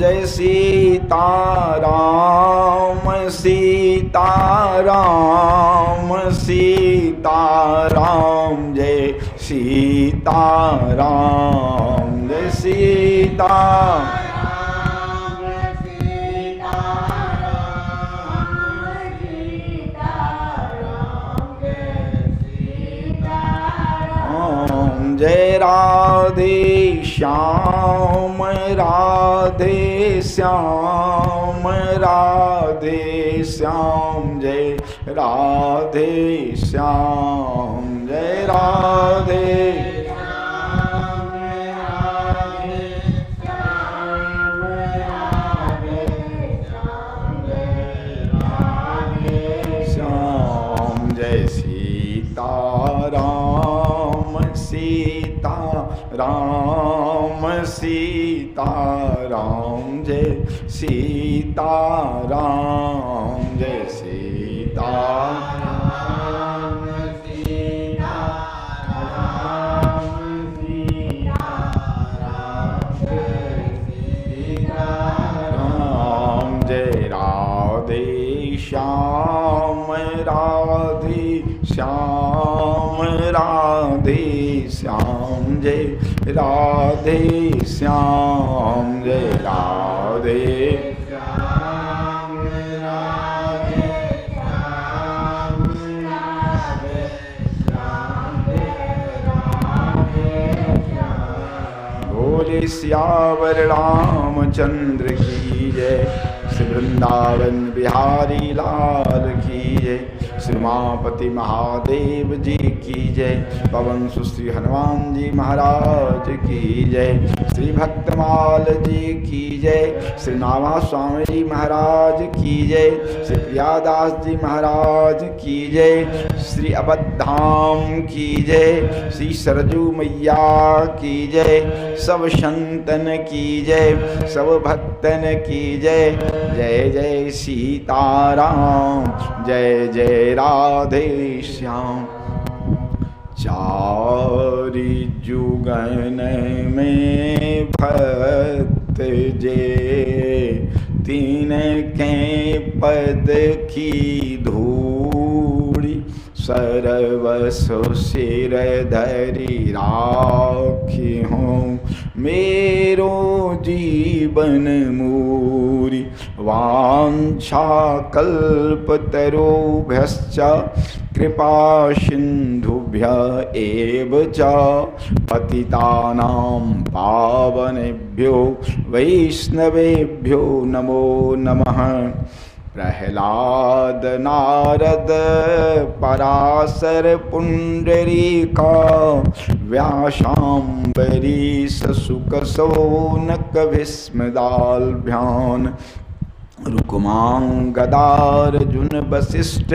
जय सीताराम सीताराम सीताराम जय सीताराम जय सीताराम जय राधे श्याम राधे श्याम राधे श्याम जय राधे श्याम जय राधे श्याम जय सीताराम सीताराम सीताराम जय सीताराम जय सीताराम सीताराम सीताराम जय राधे श्याम राधे श्याम राधे श्याम जय राधे श्याम जय राधे श्याम राधे श्याम राधे श्याम जय राधे बोले सियावर रामचंद्र की जय श्री वृंदावन बिहारी लाल की जय श्री उमापति महादेव जी की जय पवन सुश्री हनुमान जी महाराज की जय श्री भक्तमाल जी की जय श्री नामा स्वामी जी महाराज की जय श्री प्रियादास जी महाराज की जय श्री अबधाम की जय श्री सरजू मैया की जय सब संतन की जय सब भक्तन की जय जय जय सीताराम जय जय राधे श्याम चारि जुगन में भक्त जे तीन के पद की धूड़ी सर्वसु सिर धरि राखी हूँ मेरो जीवन मूरी वांछा कल्पतरुभ्यश्च कृपा सिंधुभ्य एव च पतितानां पावनेभ्यो वैष्णवेभ्यो नमो नमः। प्रहलाद नारद पराशर पुंडरीका व्यासाम्बरीश शुक शौनक भीष्मदाल्भ्यान् रुक्मांगदार्जुन वसिष्ठ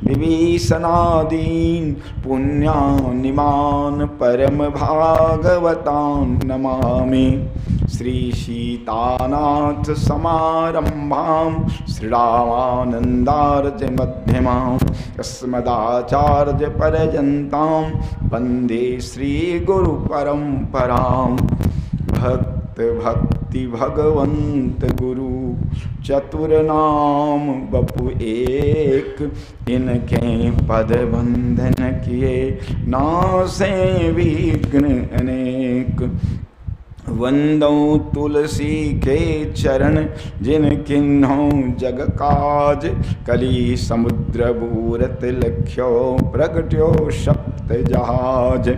विभीषणादीन् पुण्यानिमान् परम भागवतान् नमामि। श्री सीतानाथ समारंभां श्रीरामानंदार्य मध्यमां अस्मदाचार्य पर्यन्तां वन्दे श्री गुरु परंपरां। भक्त भक्ति भगवंत गुरु चतुर नाम बपु एक, इनके पद बंधन किए नासे विघ्न अनेक। वंदो तुलसी के चरण जिन किन्हों जग काज, कली समुद्र बूरत लख्यो प्रगट्यो सप्त जहाज।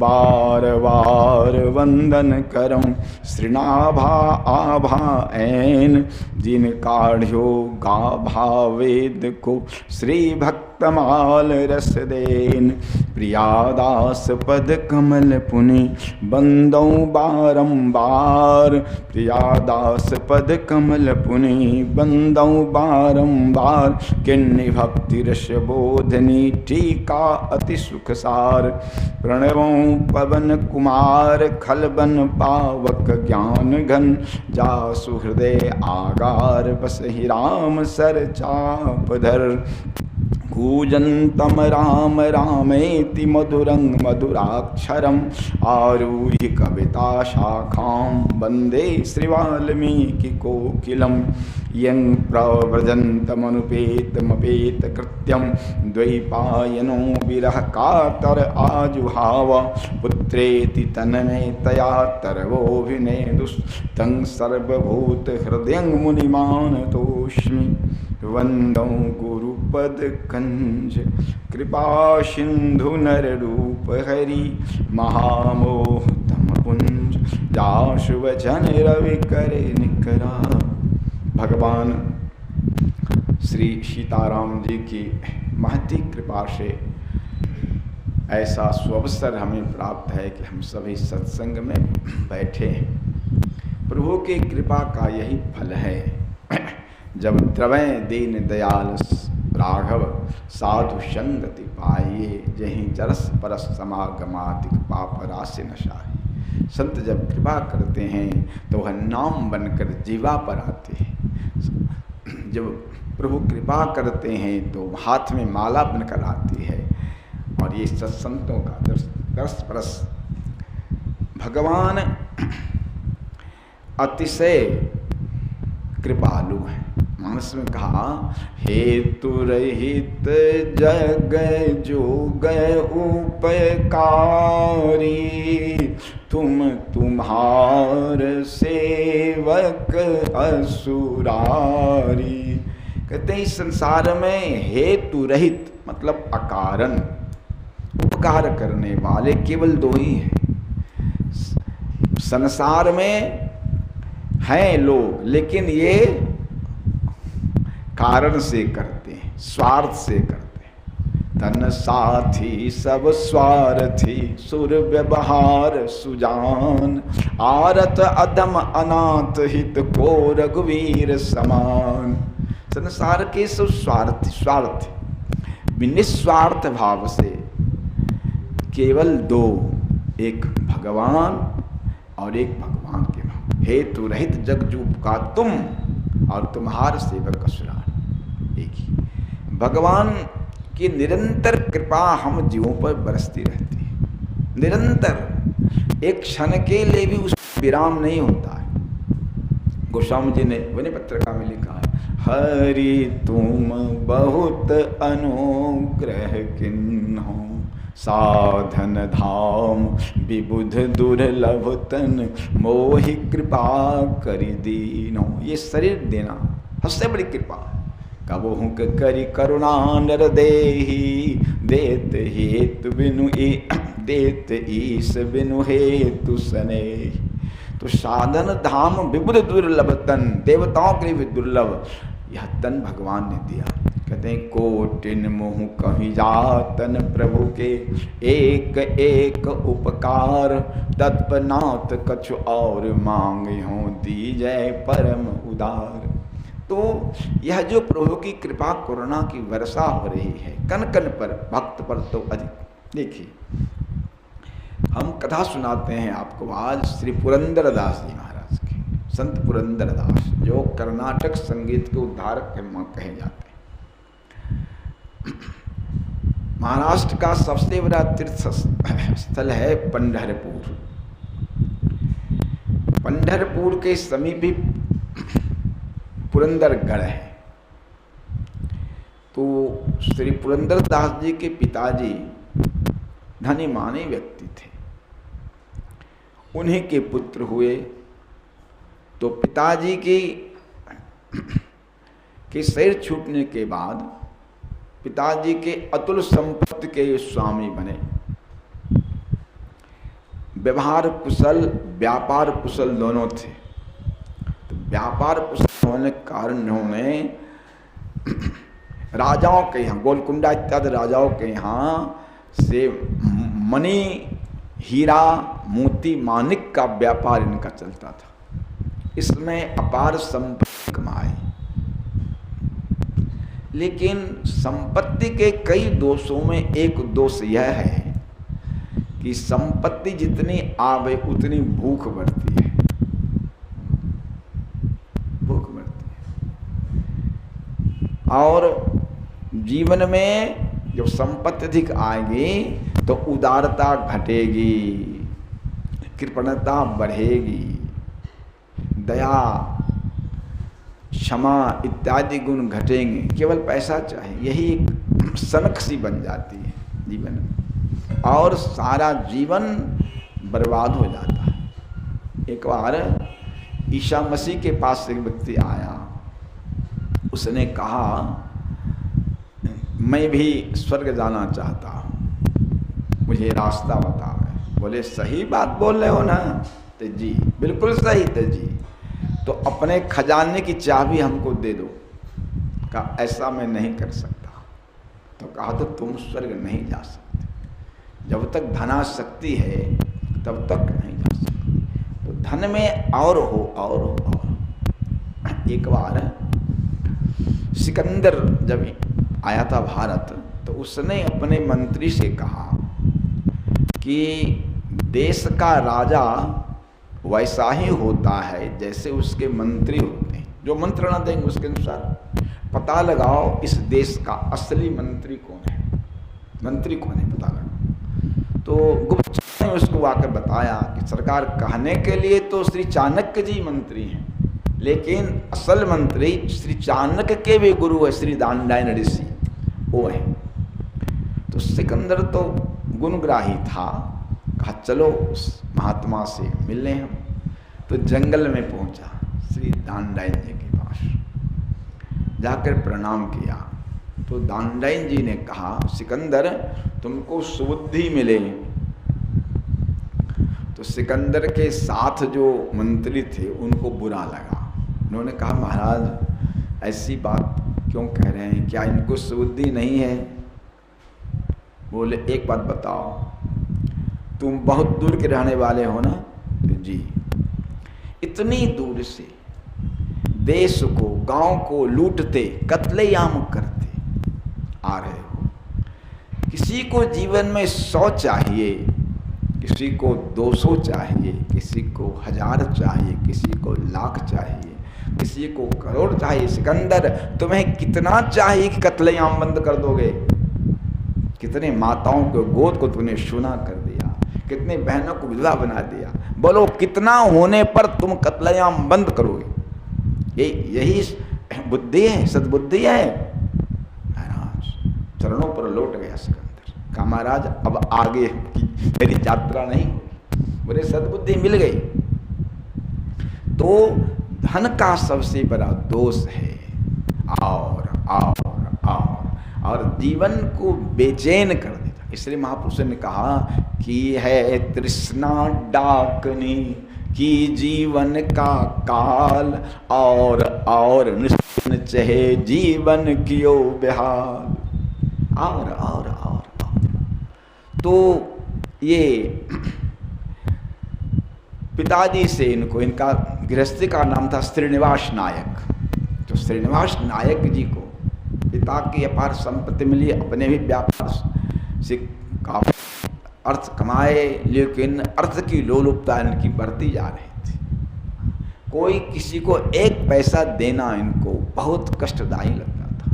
बार बार वंदन करम श्रीनाभा आभा ऐन, जिन काढ़्यो गाभा वेद को श्री भक्तमाल रस देन। प्रियादास पद कमल पुनि बंदौ बारंबार, प्रियादास पद कमल पुनि बंदौ बारंबार। किन्नी भक्ति रस बोधनी टीका अति सुखसार। प्रणवों पवन कुमार खलबन पावक ज्ञान घन, जासु हृदय आगार बसहि राम सर चाप धर। कूजन्तं राम रामेति मधुरं मधुराक्षरम् आरुह्य कविताशाखां वन्दे श्रीवाल्मीकिकोकिलं यं प्रव्रजन्तमनुपेतमपेतकृत्यं द्वैपायनो विरहकातर आजुहाव पुत्रेति तन्मयतया तरवोऽभिनेदुस्तं सर्वभूतहृदयं मुनिमानतोऽस्मि वन्दौ गुरुपदकञ्ज कृपासिन्धु नररूप हरि महामोहतमपुञ्ज जाशुवचन रवि करे निकरा। भगवान श्री सीताराम जी की महती कृपा से ऐसा सुअवसर हमें प्राप्त है कि हम सभी सत्संग में बैठे हैं। प्रभु की कृपा का यही फल है। जब द्रवै दीन दयाल राघव साधु संगति पाइए, जहीं जरस परस समागमादिक पाप राशि नशाए। संत जब कृपा करते हैं तो वह नाम बनकर जीवा पर आते हैं। जब प्रभु कृपा करते हैं तो हाथ में माला बनकर आती है। और ये सत्संतों का दर्श परस भगवान अतिशय कृपालु है। मानस में कहा, हेतु रहित जग जोग उपकारी, तुम तुम्हार सेवक असुरारी। कहते हैं इस संसार में हेतु रहित मतलब अकारण उपकार करने वाले केवल दो ही हैं। संसार में हैं लोग, लेकिन ये कारण से करते हैं, स्वार्थ से करते हैं। धन साथी सब स्वार्थी, सुर व्यवहार सुजान, आरत अधम अनाथ हित को रघुवीर समान। संसार के सब स्वार्थ निस्वार्थ भाव से केवल दो, एक भगवान और एक भगवान के भाव। हेतु रहित जगजूप का तुम और तुम्हार सेवक असुरार एक ही। भगवान की निरंतर कृपा हम जीवों पर बरसती रहती है, निरंतर। एक क्षण के लिए भी उस विराम नहीं होता है। गोस्वामी जी ने वनी पत्रिका में लिखा है, हरि तुम बहुत अनुग्रह किन्हो, साधन धाम विबुध दुर्लभ तन, मोहि कृपा करि दीनो। ये शरीर देना सबसे बड़ी कृपा है। कबहु करि करुणा नर देहि, देत हेतु बिनु देत ईश बिनु हेतु सनेहि। तो साधन धाम विबुध दुर्लभ तन, देवताओं के लिए भी दुर्लभ यह तन भगवान ने दिया। कहते हैं कोटिन मुँह कहीं जातन प्रभु के, एक एक उपकार, तत्पनाथ कछु और मांगे हों, दीजै परम उदार। तो यह जो प्रभु की कृपा करुणा की वर्षा हो रही है कन कन पर, भक्त पर तो अधिक। देखिए हम कथा सुनाते हैं आपको आज श्री पुरंदरदास जी महाराज की। संत पुरंदरदास जो कर्नाटक संगीत के उद्धारक कहे जाते हैं। महाराष्ट्र का सबसे बड़ा तीर्थ स्थल है पंढरपुर। पंढरपुर के समीप ही पुरंदरगढ़ है। तो श्री पुरंदरदास जी के पिताजी धनी माने व्यक्ति थे, उन्हीं के पुत्र हुए। तो पिताजी के शरीर छूटने के बाद पिताजी के अतुल संपत्ति के स्वामी बने। व्यवहार कुशल, व्यापार कुशल दोनों थे। तो व्यापार कुशल होने के कारण उन्होंने राजाओं के यहाँ, गोलकुंडा इत्यादि राजाओं के यहाँ से मणि, हीरा, मोती, माणिक का व्यापार इनका चलता था। इसमें अपार संपत्ति कमाई। लेकिन संपत्ति के कई दोषों में एक दोष यह है कि संपत्ति जितनी आवे उतनी भूख बढ़ती है। भूख बढ़ती है। और जीवन में जब संपत्ति अधिक आएगी तो उदारता घटेगी, कृपणता बढ़ेगी, दया, क्षमा इत्यादि गुण घटेंगे। केवल पैसा चाहिए, यही एक सनक सी बन जाती है जीवन में, और सारा जीवन बर्बाद हो जाता है। एक बार ईसा मसीह के पास एक व्यक्ति आया, उसने कहा मैं भी स्वर्ग जाना चाहता हूँ, मुझे रास्ता बताओ। बोले सही बात बोल रहे हो ना? तो जी बिल्कुल सही। तो जी तो अपने खजाने की चाबी हमको दे दो। कहा ऐसा मैं नहीं कर सकता। तो कहा तो तुम स्वर्ग नहीं जा सकते, जब तक धनाशक्ति है तब तक नहीं जा सकते। तो धन में और हो और हो और। एक बार सिकंदर जब आया था भारत, तो उसने अपने मंत्री से कहा कि देश का राजा वैसा ही होता है जैसे उसके मंत्री होते हैं, जो मंत्रणा देंगे उसके अनुसार। पता लगाओ इस देश का असली मंत्री कौन है, मंत्री कौन है पता लगाओ। तो गुप्तचर ने उसको आकर बताया कि सरकार, कहने के लिए तो श्री चाणक्य जी मंत्री हैं, लेकिन असल मंत्री श्री चाणक्य के भी गुरु है श्री दानडायन ऋषि, वो है। तो सिकंदर तो गुणग्राही था, कहा चलो उस महात्मा से मिलने हम। तो जंगल में पहुंचा, श्री दानडायन जी के पास जाकर प्रणाम किया। तो दानडायन जी ने कहा सिकंदर तुमको सुबुद्धि मिले। तो सिकंदर के साथ जो मंत्री थे उनको बुरा लगा। उन्होंने कहा महाराज ऐसी बात क्यों कह रहे हैं, क्या इनको सुबुद्धि नहीं है? बोले एक बात बताओ, तुम बहुत दूर के रहने वाले हो ना? तो जी। इतनी दूर से देश को, गांव को लूटते, कत्लेआम करते आ रहे हो। किसी को जीवन में 100 चाहिए, किसी को 200 चाहिए, किसी को 1000 चाहिए, किसी को लाख चाहिए, किसी को करोड़ चाहिए। सिकंदर तुम्हें कितना चाहिए कि कत्लेआम बंद कर दोगे? कितने माताओं के गोद को तुमने सुना कर दिया, कितने बहनों को विधवा बना दिया। बोलो कितना होने पर तुम कत्लेआम बंद करोगे? यही बुद्धि है, सद्बुद्धि है। महाराज चरणों पर लौट गया सिकंदर, कहा महाराज अब आगे की मेरी यात्रा नहीं होगी। बोले सद्बुद्धि मिल गई। तो धन का सबसे बड़ा दोष है और जीवन को बेचैन कर देता। इसलिए महापुरुष ने कहा कि है तृष्णा डाकनी कि जीवन का काल और निश्चय जीवन कियो बेहाल। और तो ये पिताजी से इनका गृहस्थी का नाम था श्रीनिवास नायक। तो श्रीनिवास नायक जी को पिता की अपार संपत्ति मिली, अपने भी व्यापार से काफी अर्थ कमाए, लेकिन अर्थ की लोलुपता इनकी बढ़ती जा रही थी। कोई किसी को एक पैसा देना इनको बहुत कष्टदायी लगता था।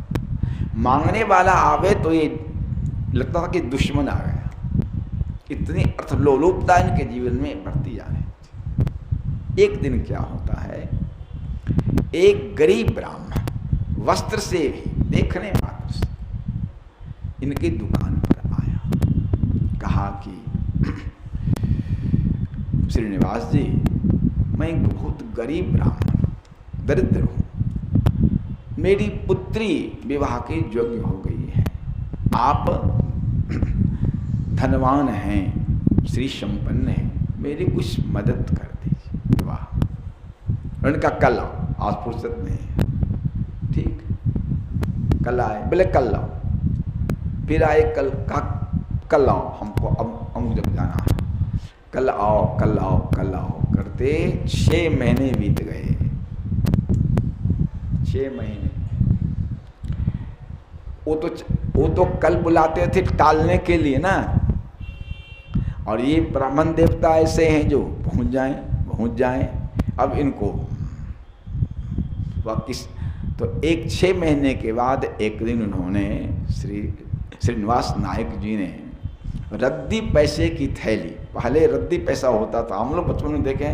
मांगने वाला आवे तो ये लगता था कि दुश्मन आ गया। इतनी अर्थ लोलुपता इनके जीवन में बढ़ती जा रही थी। एक दिन क्या होता है, एक गरीब ब्राह्मण वस्त्र से भी देखने मात्र से इनकी दुकान पर आया, कहा कि श्रीनिवास जी मैं एक बहुत गरीब ब्राह्मण दरिद्र हूँ, मेरी पुत्री विवाह के योग्य हो गई है, आप धनवान हैं, श्री संपन्न हैं, मेरी कुछ मदद कर दीजिए। वाह। उनका कल आओ, आज फुर्सत नहीं है। ठीक, कल आए, बोले कल आओ। फिर आए कल, कहा कल आओ, हमको अब जब जाना है, कल आओ कल आओ कल आओ करते 6 महीने बीत गए। 6 महीने। वो तो कल बुलाते थे टालने के लिए ना, और ये ब्राह्मण देवता ऐसे हैं जो पहुंच जाएं। अब इनको तो 6 महीने के बाद एक दिन उन्होंने श्रीनिवास नायक जी ने रद्दी पैसे की थैली, पहले रद्दी पैसा होता था, हम लोग बचपन में देखें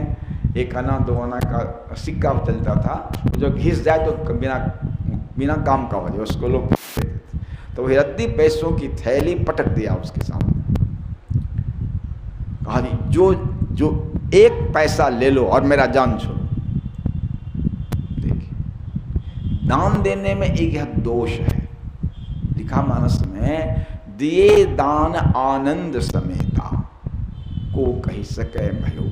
1 आना 2 आना का सिक्का चलता था, जो घिस जाए तो बिना काम का हो जाए उसको लोग देते थे। तो वही रद्दी पैसों की थैली पटक दिया उसके सामने, कहा जो 1 पैसा ले लो और मेरा जान छोड़ो। देखिए दान देने में एक यह दोष है, लिखा मानस में, दिए दान आनंद समेता को कही सके भयो।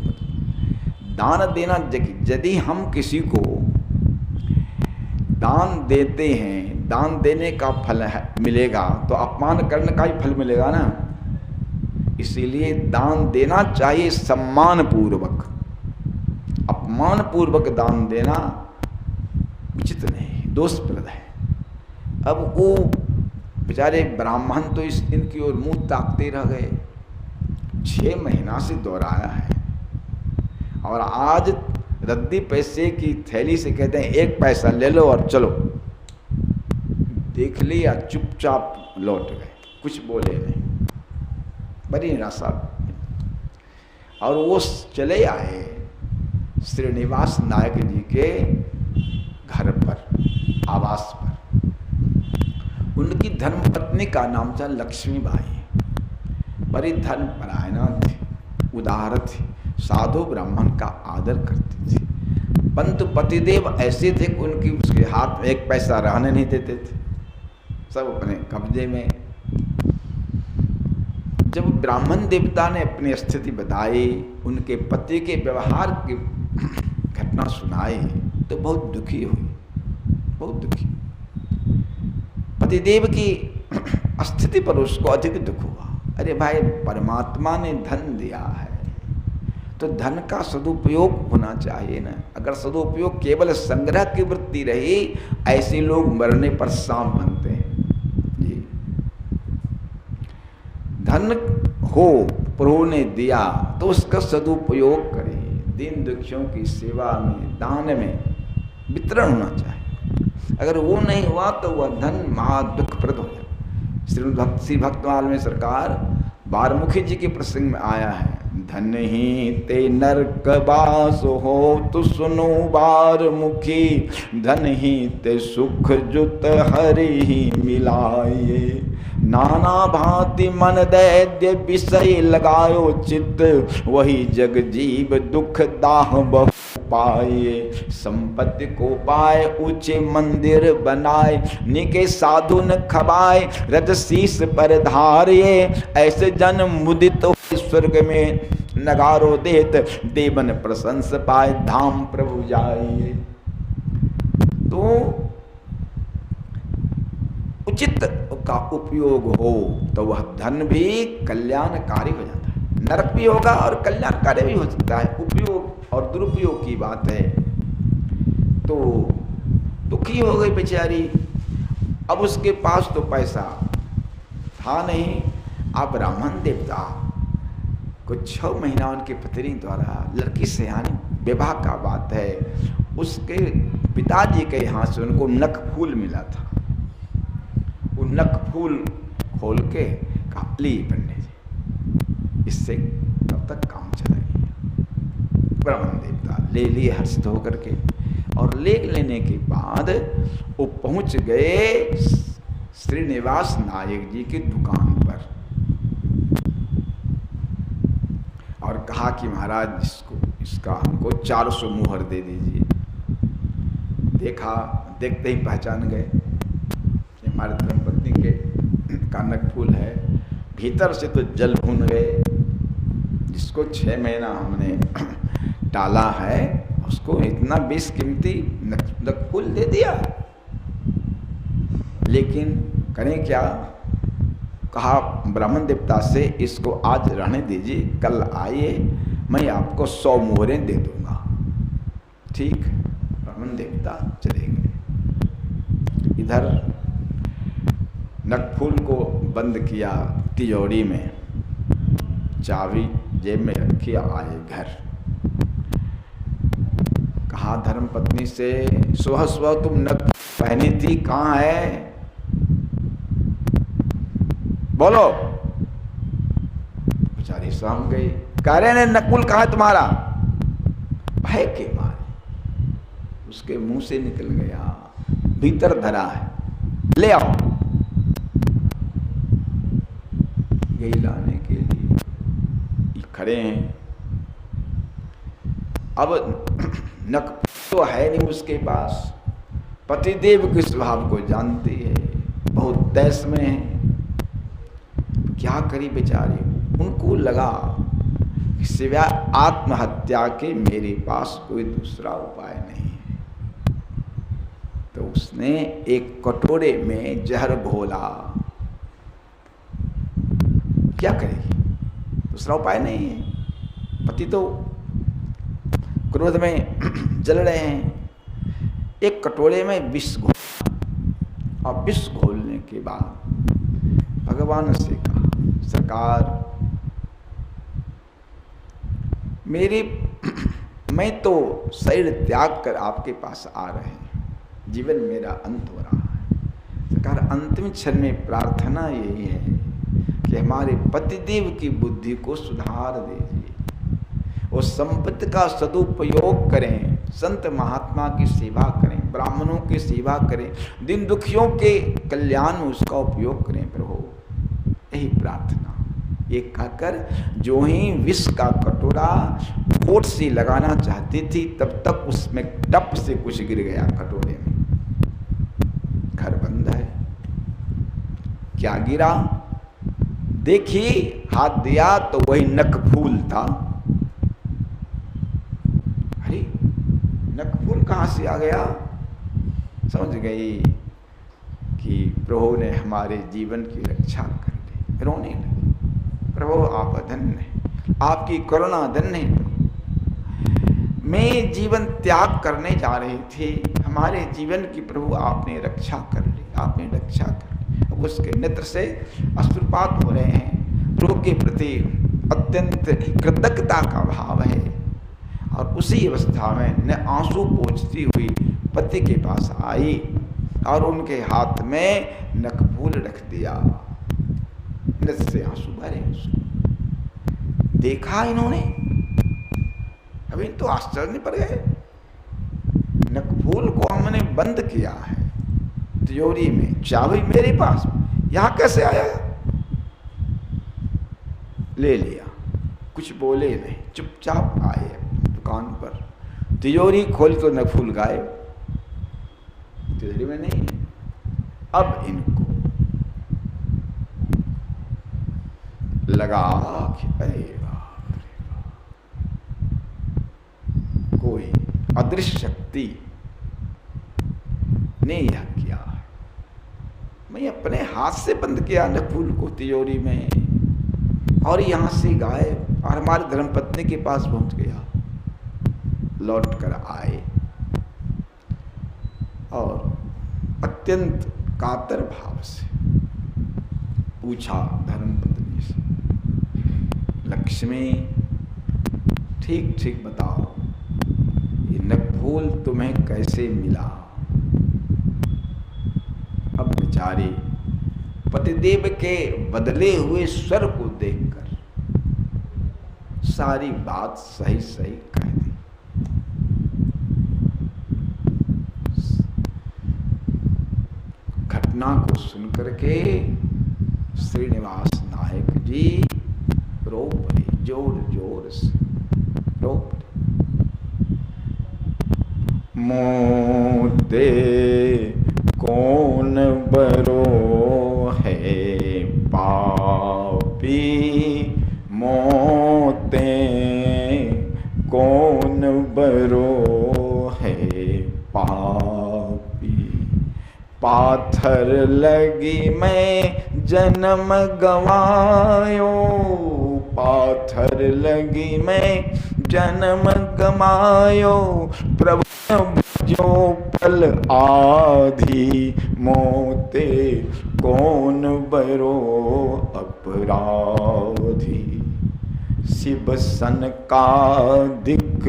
दान देना, यदि हम किसी को दान देते हैं, दान देने का फल मिलेगा तो अपमान करने का ही फल मिलेगा ना। इसीलिए दान देना चाहिए सम्मान पूर्वक, अपमान पूर्वक दान देना उचित नहीं, दोषप्रद है। अब वो बेचारे ब्राह्मण तो इनकी ओर मुंह ताकते रह गए, 6 महीना से दोहराया है, और आज रद्दी पैसे की थैली से कहते हैं 1 पैसा ले लो और चलो। देख लिया, चुपचाप लौट गए, कुछ बोले नहीं, बड़ी निराशा। और वो चले आए श्रीनिवास नायक जी के घर पर, आवास पर। उनकी धर्मपत्नी का नाम था लक्ष्मीबाई, बड़ी धर्मपरायणा थी, उदार थी, साधु ब्राह्मण का आदर करती थी। परंतु पतिदेव ऐसे थे कि उनकी उसके हाथ में 1 पैसा रहने नहीं देते थे, सब अपने कब्जे में। जब ब्राह्मण देवता ने अपनी स्थिति बताई, उनके पति के व्यवहार की घटना सुनाई, तो बहुत दुखी हुई, बहुत दुखी। पतिदेव की स्थिति पर उसको अधिक दुख हुआ। अरे भाई, परमात्मा ने धन दिया है तो धन का सदुपयोग होना चाहिए ना। अगर सदुपयोग केवल संग्रह की वृत्ति रही, ऐसे लोग मरने पर सांप बनते हैं जी। धन हो प्रभु ने दिया तो उसका सदुपयोग करें, दीन दुखियों की सेवा में, दान में वितरण होना चाहिए। अगर वो नहीं हुआ तो वह धन महा दुखप्रद हो जाए। श्री भक्तमाल में सरकार बारमुखी जी के प्रसंग में आया है, धन ही ते नरक बास हो तु सुनो बारमुखी, धन ही ते सुख जुत हरि ही मिलाए, नाना भांति मन दैद्य विषय लगायो चित्त, वही जग जीव दुख दाह बहु पाए, संपत्ति को पाए ऊंचे मंदिर बनाए, निके साधु न खबाए, रज शीस पर धारिये, ऐसे जन मुदित स्वर्ग में नगारो देत, देवन प्रशंस पाए धाम प्रभु जाइए। तो उचित का उपयोग हो तो वह धन भी कल्याणकारी हो जाता है, नरक भी होगा और कल्याणकारी भी हो सकता है। उपयोग और दुरुपयोग की बात है। तो दुखी हो गई बेचारी, अब उसके पास तो पैसा था नहीं। अब ब्राह्मण देवता कुछ 6 महीना उनके पत्नी द्वारा, लड़की से यानी विवाह का बात है, उसके पिताजी के यहाँ से उनको नख फूल मिला था। वो नख फूल खोल के कहा, ली पंडित जी, इससे तब तक काम चलाइए। ब्राह्मण देवता ले लिए हर्षित होकर के, और ले लेने के बाद वो पहुंच गए श्रीनिवास नायक जी की दुकान पर और कहा कि महाराज इसका हमको 400 मुहर दे दीजिए। देखा, देखते ही पहचान गए हमारे धर्मपत्नी के कानक फूल है। भीतर से तो जल भून गए। जिसको 6 महीना हमने टाला है उसको इतना बेशकीमती नक फूल दे दिया। लेकिन करें क्या? कहा ब्राह्मण देवता से, इसको आज रहने दीजिए, कल आइए, मैं आपको 100 मोहरें दे दूंगा। ठीक, ब्राह्मण देवता चले गए। इधर नकफूल को बंद किया तिजोरी में, चाबी जेब में रखी, आए घर। कहा धर्मपत्नी से, सुबह सुबह तुम नक रहनी थी कहाँ है? बोलो। बेचारी सहम गई। कह रहे ने नकुल कहाँ है तुम्हारा? भय के मारे उसके मुंह से निकल गया, भीतर धरा है, ले आओ। यही लाने के लिए खड़े हैं। अब नक तो है नहीं उसके पास, पतिदेव के स्वभाव को जानती है, बहुत तैस में है। क्या करी बेचारी? उनको लगा कि सिवाय आत्महत्या के मेरे पास कोई दूसरा उपाय नहीं है। तो उसने एक कटोरे में जहर घोला। क्या करेगी? दूसरा उपाय नहीं है। पति तो क्रोध में जल रहे हैं। एक कटोरे में विष घोला और विष घोलने के बाद भगवान से कहा, सरकार मैं तो शरीर त्याग कर आपके पास आ रहे हैं, जीवन मेरा अंत हो रहा है। सरकार अंतिम क्षण में प्रार्थना यही है कि हमारे पतिदेव की बुद्धि को सुधार दीजिए, वो संपत्ति का सदुपयोग करें, संत महात्मा की सेवा करें, ब्राह्मणों की सेवा करें, दिन दुखियों के कल्याण में उसका उपयोग करें प्रभु। यही प्रार्थना। ये कहकर जो ही विष का कटोरा होठ से लगाना चाहती थी तब तक उसमें टप से कुछ गिर गया कटोरे में। घर बंद है। क्या गिरा? देखी, हाथ दिया तो वही नकफूल था। अरे नकफूल कहाँ से आ गया? समझ गई कि प्रभु ने हमारे जीवन की रक्षा कर दी। रोने लगी, प्रभु आप धन्य हैं, आपकी करुणा धन्य है। मैं जीवन त्याग करने जा रही थी, हमारे जीवन की प्रभु आपने रक्षा कर ली, आपने रक्षा कर ली। अब उसके नेत्र से अश्रुपात हो रहे हैं, प्रभु के प्रति अत्यंत कृतज्ञता का भाव है। और उसी अवस्था में न आंसू पोंछती हुई पति के पास आई और उनके हाथ में नकफूल रख दिया। नेत्र से आंसू भरे। देखा इन्होंने, अभी तो आश्चर्य पड़ गए। नकफूल को हमने बंद किया है तिजोरी में, चाबी मेरे पास, यहां कैसे आया? ले लिया, कुछ बोले नहीं, चुपचाप आए दुकान पर। तिजोरी खोली तो नकफूल गायब, तिजोरी में नहीं। अब इनको लगा कि अरे बाप रे बाप, कोई अदृश्य शक्ति ने यह किया है। मैं अपने हाथ से बंद किया नकफूल को तिजोरी में, और यहां से गायब, और हमारी धर्मपत्नी के पास पहुंच गया। लौट कर आए और अत्यंत कातर भाव से पूछा धर्मपत्नी से, लक्ष्मी ठीक ठीक बताओ, ये नकफूल तुम्हें कैसे मिला? अब बेचारी पतिदेव के बदले हुए स्वर को देखकर सारी बात सही सही कह दी। घटना को सुनकर के श्रीनिवास नायक जी रो पड़े, जोर जोर से रो पड़े। मोते कौन बरो है पापी, मोते कौन बरो है पापी। पाथर लगी मैं जन्म गवायो, पाथर लगी मैं जन्म गमायो। प्रभु जो पल आधी, मोते कौन बरो अपराधी। शिव सन का दिक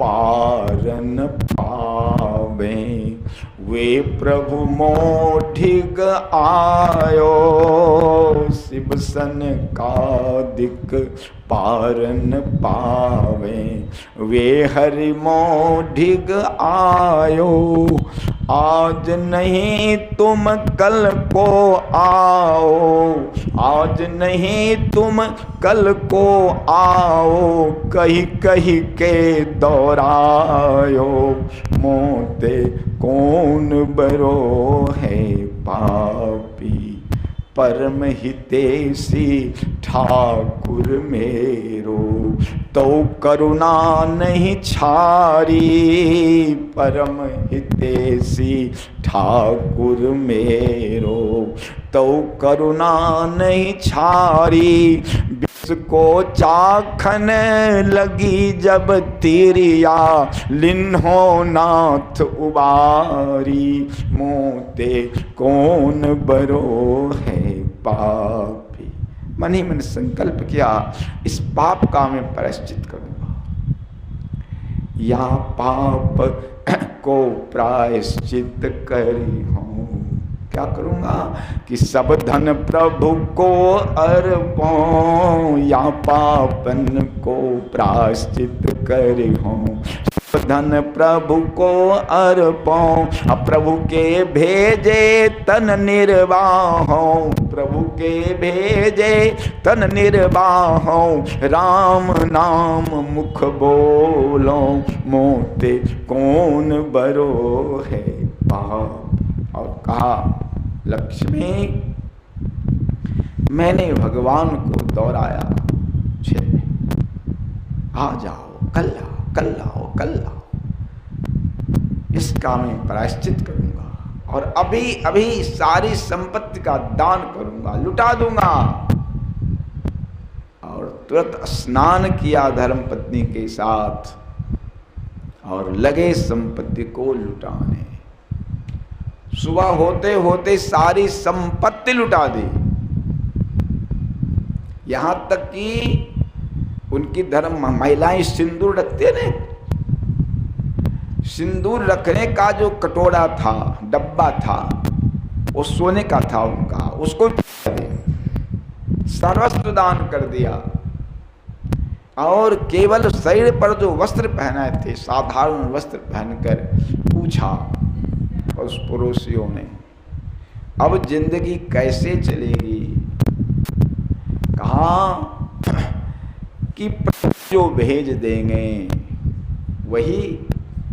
पारन पावे, वे प्रभु मोढ़िग आयो, शिव सन कादिक पारन पावे, वे हरि मोढ़िग आयो। आज नहीं तुम कल को आओ, आज नहीं तुम कल को आओ, कही कही के दौड़ायो, मोते कौन बरो है पापी, परम हितेशी ठाकुर मेरो, तो करुणा नहीं छारी, परम हितेशी ठाकुर मेरो, तो करुणा नहीं छारी। को चाखन लगी जब तिरिया, लिन्हो नाथ उबारी, मोते कौन बरो है पापी। मन ही मन संकल्प किया, इस पाप का मैं प्रायश्चित करूंगा, या पाप को प्रायश्चित करी हूं। क्या करूंगा कि सब धन प्रभु को अर्पण, या पापन को प्रायश्चित करी हूं। धन प्रभु को अर्पण, प्रभु के भेजे तन निर्वाहों, प्रभु के भेजे तन निर्वाहों, राम नाम मुख बोलो, मोते कौन बरो है पाप। और कहा, लक्ष्मी मैंने भगवान को दौड़ाया, आ जाओ, कल आओ, कल आओ, कल आओ, इसका मैं प्रायश्चित करूंगा और अभी अभी सारी संपत्ति का दान करूंगा, लुटा दूंगा। और तुरंत स्नान किया धर्मपत्नी के साथ और लगे संपत्ति को लुटाने। सुबह होते होते सारी संपत्ति लुटा दी, यहां तक कि उनकी धर्म महिलाएं सिंदूर रखते हैं, सिंदूर रखने का जो कटोरा था, डब्बा था, वो सोने का था उनका, उसको सर्वस्व दान कर दिया। और केवल शरीर पर जो वस्त्र पहनाए थे, साधारण वस्त्र पहनकर पूछा उस पड़ोसियों ने, अब जिंदगी कैसे चलेगी? कहा कि जो भेज देंगे वही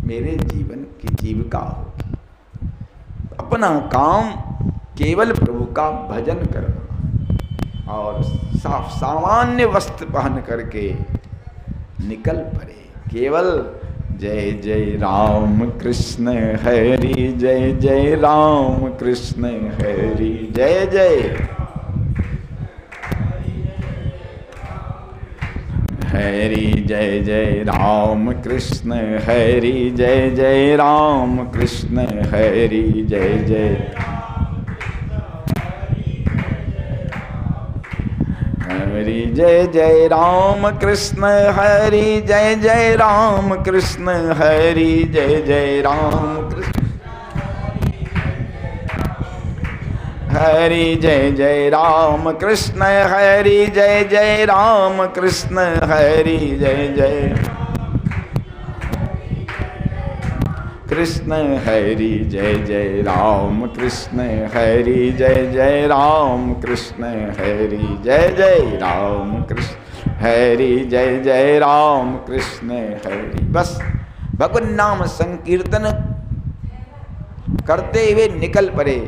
मेरे जीवन की जीविका होगी। अपना काम केवल प्रभु का भजन करना और सामान्य वस्त्र पहन करके निकल पड़े। केवल जय जय राम कृष्ण हरि, जय जय राम कृष्ण हरि, जय जय हरि, जय जय राम कृष्ण हरि, जय जय राम कृष्ण हरि, जय जय हरि, जय जय राम कृष्ण हरि, जय जय राम कृष्ण हरि, जय जय राम कृष्ण हरि, जय जय राम कृष्ण हरि, जय जय राम कृष्ण हरि, जय जय कृष्ण हरि, जय जय राम कृष्ण हरि, जय जय राम कृष्ण हरि, जय जय राम कृष्ण हरि, जय जय राम कृष्ण हरि। बस भगवान नाम संकीर्तन करते हुए निकल पड़े।